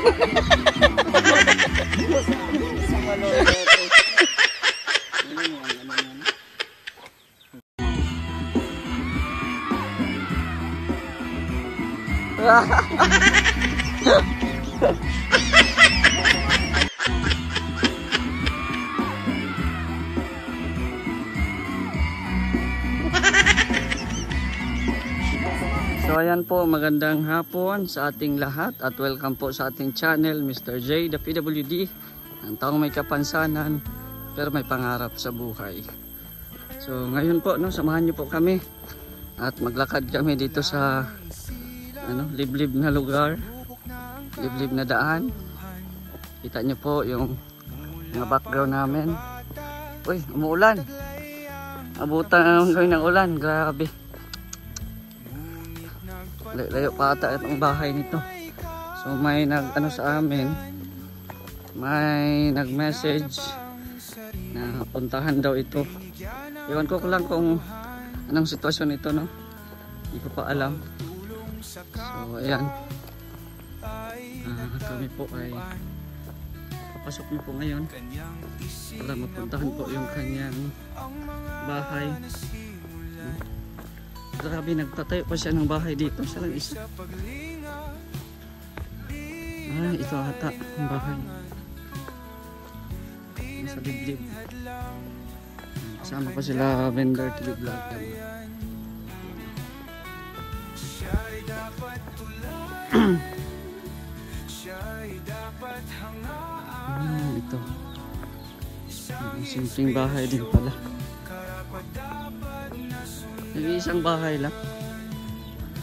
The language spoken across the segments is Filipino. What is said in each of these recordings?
Sa malolo. So ayan po, magandang hapon sa ating lahat at welcome po sa ating channel, Mr. J, the PWD, ang taong may kapansanan pero may pangarap sa buhay. So ngayon po, no, samahan niyo po kami at maglakad kami dito sa liblib na lugar, liblib na daan. Kita niyo po yung mga background namin. Uy, umuulan. Abutan naman kami ng ulan, grabe. Layo pa ata itong bahay nito. So may sa amin, may nag-message na puntahan daw ito. Iwan ko lang kung anong sitwasyon ito, no? Hindi ko pa alam. So ayan, kami po ay papasok na po ngayon para mapuntahan po yung kanyang bahay. Grabe, nagtatayo pa siya ng bahay dito. Siya lang isa. Ito ata ang bahay. Nasa liblib. Kasama pa sila vendor TV vlog. Ito. Simpleng bahay din pala. Nag-iisang bahay lang.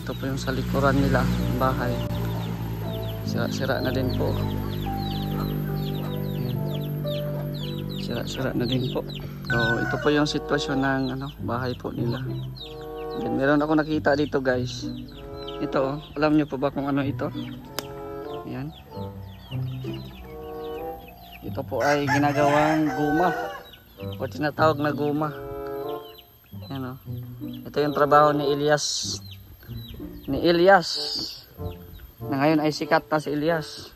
Ito po yung sa likuran nila, bahay. Sira-sira na din po. Sira-sira na din po. So, ito po yung sitwasyon ng bahay po nila. Then, meron ako nakita dito, guys. Ito, alam nyo po ba kung ano ito? Ayan. Ito po ay ginagawang guma. O tinatawag na guma. Ayan, oh. Ito yung trabaho ni Elias. Na ngayon ay sikat na si Elias.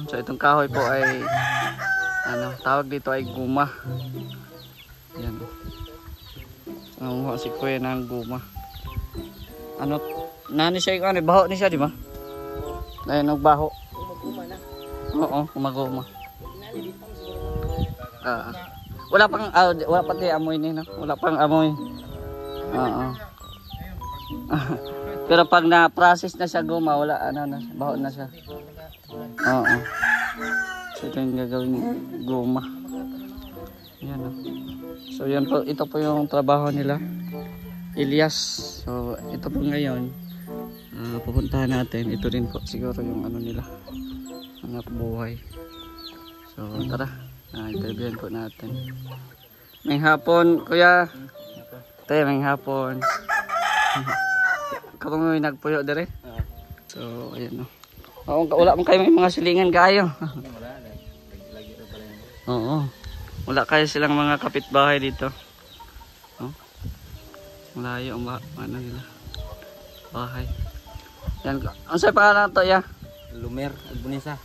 So itong kahoy po ay tawag dito ay guma. Ayan. Nanguha si Kuya ng guma. Nani siya yung baho ni siya, di ba? Dahil nagbaho. Kumaguma na. Oo, kumaguma. Wala pati amoy ni, no? Wala pang amoy. Oo. Pero pag na-process na siya guma, wala baho na siya. Oo. So ito yung gagawin guma. Yan, no? So yan po, ito po yung trabaho nila, Elias. So ito po ngayon, pupuntahan natin. Ito rin po siguro yung nila, hanap buhay. So tara, interviewin po natin. May hapon, kuya. Tayo, may hapon. Kapag may nagpuyo dire. So ayan, no. Wala mong kayo may mga silingan kayo. Oo. Wala kayo silang mga kapitbahay dito. Malayo ang nila bahay. Yan, ang sa pangalan to, ya? Lumer Agbonisa.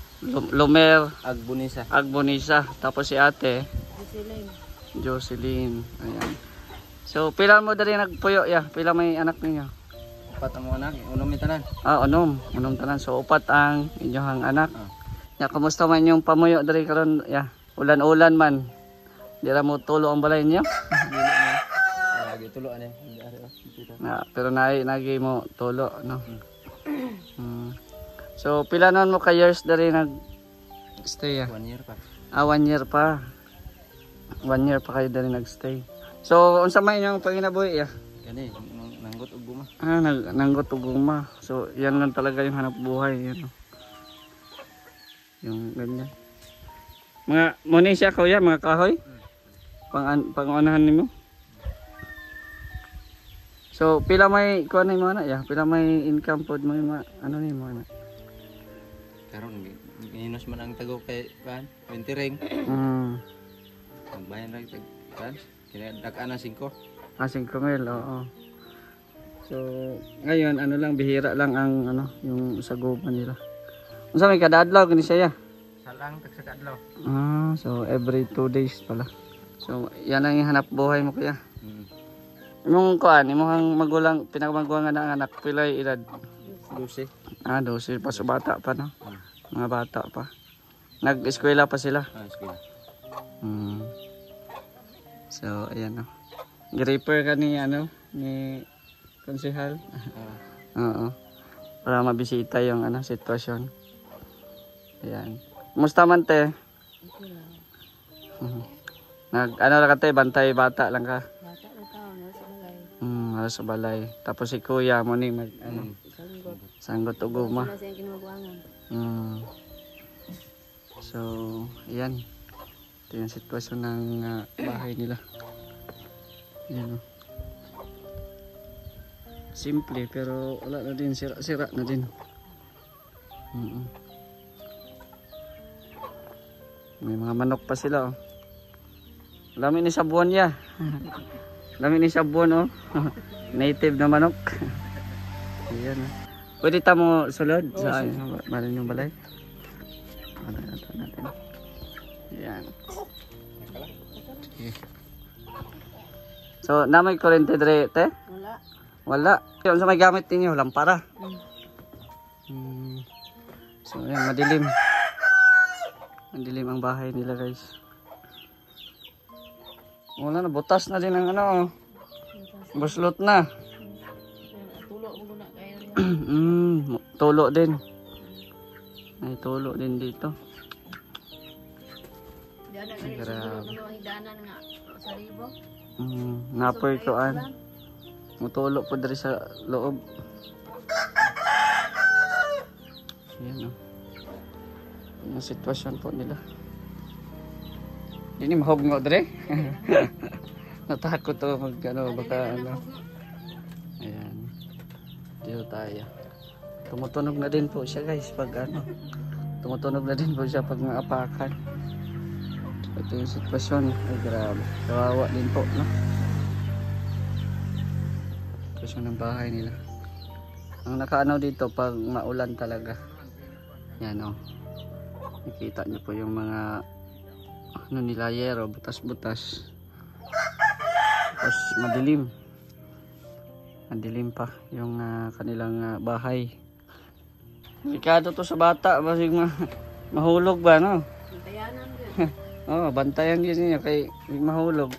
Lumer Agbonisa. Tapos si ate Jocelyn. Ayan. So pila mo dali nagpuyo, ya? Pila may anak ninyo? Upat ang mga anak, unom yung tanan. Unom tanan. So upat ang inyong anak. Ya, kumusta man yung pamuyo dali karon, ya? Ulan-ulan man. Di ra mo tulo ang balay niyo? Lagi tulo Pero nagi mo tulo, no? So pila naman mo ka years dali nag-stay, ya? 1 year pa. 1 year pa. 1 year pa kayo dali nag-stay. So unsa may inyong panginabuhi, ya? Kani nanggot og guma. Nanggot og guma. So yan lang talaga yung hanap buhay, yan. Yung ganyan. Mga muni siya, kuya, mga kahoy. Pang-unahan nimo. So pila may kuan nimo na, ya? Pila may income pod mo mga nimo na? Karon ginos man ang tago kay kan 20 ring. Ang bayan ra kan Kaya dakaan na 5. 5,000, oo. So, ngayon, ano lang, bihira lang ang, ano, yung sagupan nila. Unsa may kada adlaw, kini siya? Salang, tagsakadlaw. So every 2 days pala. So, yan ang hanap buhay mo kuya. Mm. Imong kuan, imong magulang, pinakamagulang na ang anak, pilay edad? 12. 12, pa so bata pa no? Mga bata pa. Nag-eskwela pa sila. Eskwela. So, ayan no. Gripper ka ni, ano, ni konsehal. Oo. Para mabisita yung, ano, sitwasyon. Ayan. Musta man te? Ano lang ka te, bantay bata lang ka? Bata na tao, nasa balay. Nasa balay. Tapos si kuya mo ni mag, ano, sanggot o guma. Wala siyang kinubuangan. So, ayan. Ito yung sitwasyon ng bahay nila. Ayan o. Simple pero wala na din, sira na din. May mga manok pa sila oh. Dami ni sabon ya. Dami ni sabon oh. Native na manok. Ayan oh. Pwede tamo sulod sa marin yung balay. Ano natin. Ayan. Okay. So, namay kurente dire te? Wala. Wala. Yung sa may gamit ninyo, lampara. So, ayan, madilim. Madilim ang bahay nila guys. Wala na, butas na din ang ano. Buslot na. Tulo mo guna kayo. Tulo din. May tulo din dito. Diyan na ganit siguro kung ang hidanan nga sa ribo. Napoy koan. Mutulo po dari sa loob. Ayan o. Yung sitwasyon po nila. Hindi mahog nga dari. Natakot to mag ano, baka ano. Ayan. Dito tayo. Tumutunog na din po siya guys pag ano. Tumutunog na din po siya pag maapakan. Ito yung sitwasyon. Ay grabe. Kawawa din po no. Sitwasyon ng bahay nila. Ang nakaano dito pag maulan talaga. Yan o. Nakita niyo po yung mga ano nila yero, butas-butas. Tapos madilim. Madilim pa yung kanilang bahay. Delikado to sa bata, basig mahulog ba no? Bantayanan din. Oh, bantayan din niya kay mahulog.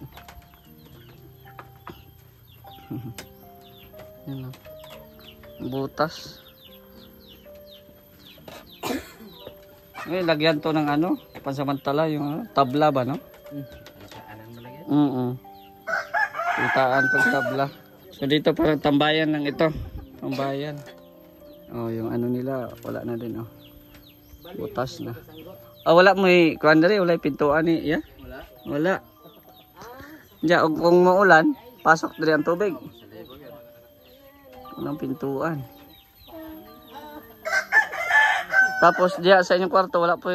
Yan o. Butas. Lagyan to ng ano, pansamantala yung ano, tabla ba no? Kitaan pag tabla. So dito parang tambayan lang ito. Tambayan. Oh, yung ano nila, wala na din oh. Butas na. Wala mo kuan diri, wala pintuan ni, ya? Wala. Diya, kung maulan, pasok diri ang tubig. Walang pintuan. Tapos diya sa inyong kwarto wala po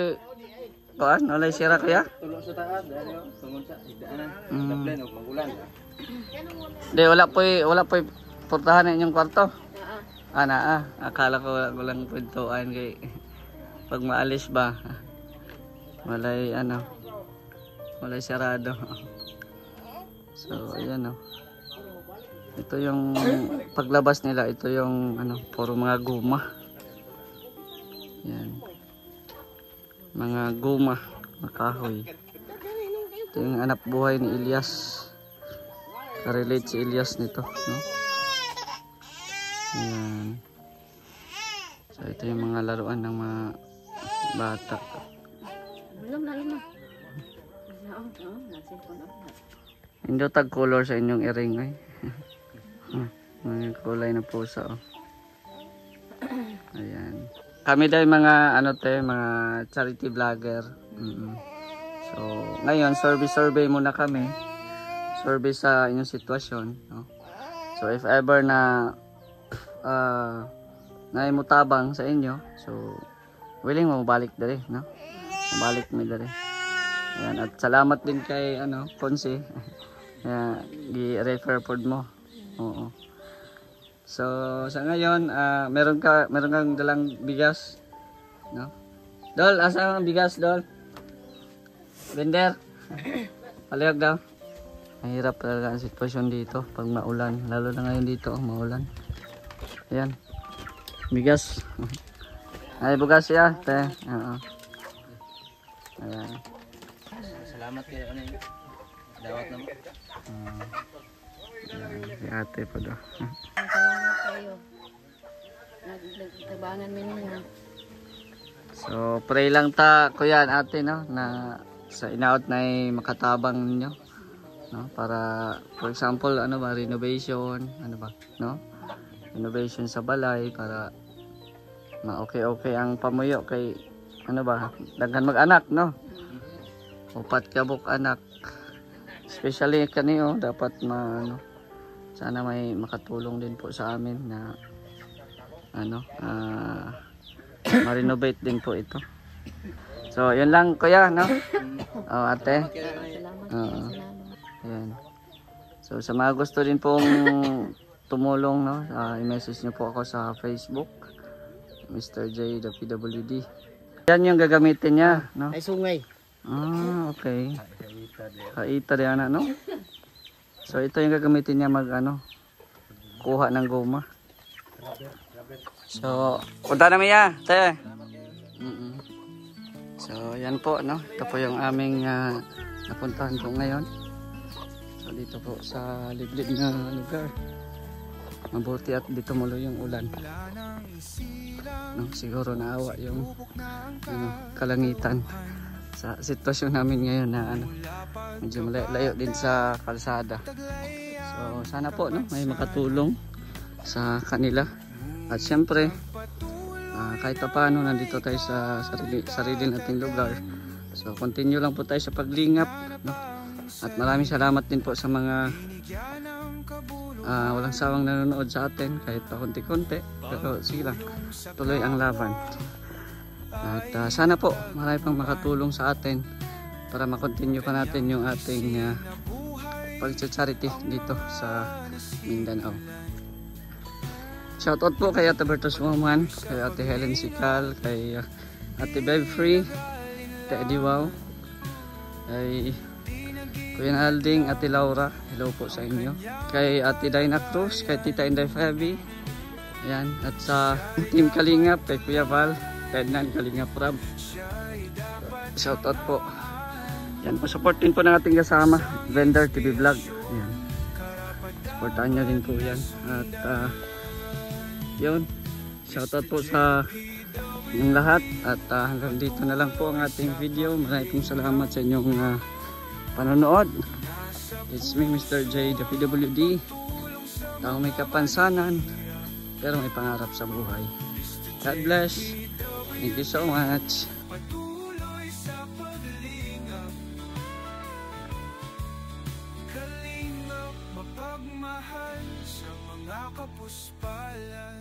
kuan, wala sira kaya? Tulong sa taas dahil tungod sa higdaanan. Daplin og magulan. Di wala po portahan ng inyong kwarto. Akala ko walang pintuan kay pag maalis ba walay ano, walay sarado. So ayan oh. Ito yung paglabas nila, ito yung ano, puro mga guma. Yan. Mga guma, mga kahoy. Ito yung anak buhay ni Elias. Ka-relate si Elias nito, no? Ayan. So ito yung mga laruan ng mga bata. Belum na. Hindi tag color sa inyong earring ay. Mga kulay na pusa oh. Ayan. Kami dahil mga ano te, mga charity vlogger. So ngayon survey muna kami. Survey sa inyong sitwasyon, no? So if ever na naimutabang sa inyo, so willing mo balik dali, no? Balik mi dali. Ayan, at salamat din kay ano, Ponce. gi-refer pod mo. Oo. So sa ngayon, meron kang dalang bigas, no? Dol, asa ang bigas, Dol? Vender. Palihog daw. Mahirap talaga ang sitwasyon dito pag maulan, lalo na ngayon dito, maulan. Ayan. Bigas. Ay, bugas ya, te. Oo. Ayan. Salamat kayo ano yun. Dawat naman. Si ate pa daw. Salamat kayo. Nagtabangan mo ninyo. So, pray lang ta, kuya, ate, no? Na sa inaot na makatabang ninyo. No? Para, for example, ano ba, renovation, ano ba, no? Renovation sa balay, para ma-okay ang pamuyo kay, ano ba, daghan mag-anak, no? Upat kabuk anak. Especially kaniyo, dapat ano, sana may makatulong din po sa amin na, ano, ma-renovate din po ito. So, yun lang kuya, no? Oh, ate. Salamat. Ayan. So, sa mga gusto din pong tumulong, no? I-message nyo po ako sa Facebook. Mr. J, the PWD. Yan yung gagamitin niya, no? Ay sungay. Okay. Kaita rin no? So, ito yung gagamitin niya ano, kuha ng goma. So, punta namin ya, te. So, yan po, no? Ito po yung aming napuntahan po ngayon. So, dito po sa liblib na lugar. Mabuti at dito mulo yung ulan. No? Siguro naawa yung kalangitan sa sitwasyon namin ngayon na ano, medyo layo din sa kalsada. So, sana po, no? May makatulong sa kanila. At syempre, kahit pa paano nandito tayo sa sarili nating lugar. So continue lang po tayo sa paglingap, no? At maraming salamat din po sa mga walang sawang nanonood sa atin kahit pa konti-konti, pero sige lang, tuloy ang laban. At sana po marami pang makatulong sa atin para makontinue pa natin yung ating pag-charity dito sa Mindanao. Shoutout po kay Ate Bertos Woman, kay Ate Helen Sikal, kay Ate Bev Free, Ate Eddie Wow, kay Kuya Alding, Ate Laura, hello po sa inyo, kay Ate Dina Cruz, kay Tita Inday Fabi, ayan, at sa Team Kalingap, kay Kuya Val, Pednan Kalingap Rab. Shoutout po. Yan po, supportin po ng ating kasama, Vendor TV Vlog. Ayan. Supportahan nyo din po yan. At yun, shoutout po sa inyong lahat at hanggang dito na lang po ang ating video. Maraming pong salamat sa inyong panonood. It's me, Mr. J, the PWD. Tao may kapansanan pero may pangarap sa buhay. God bless. Thank you so much. Kalingap mapagmahal sa mga kapuspalad.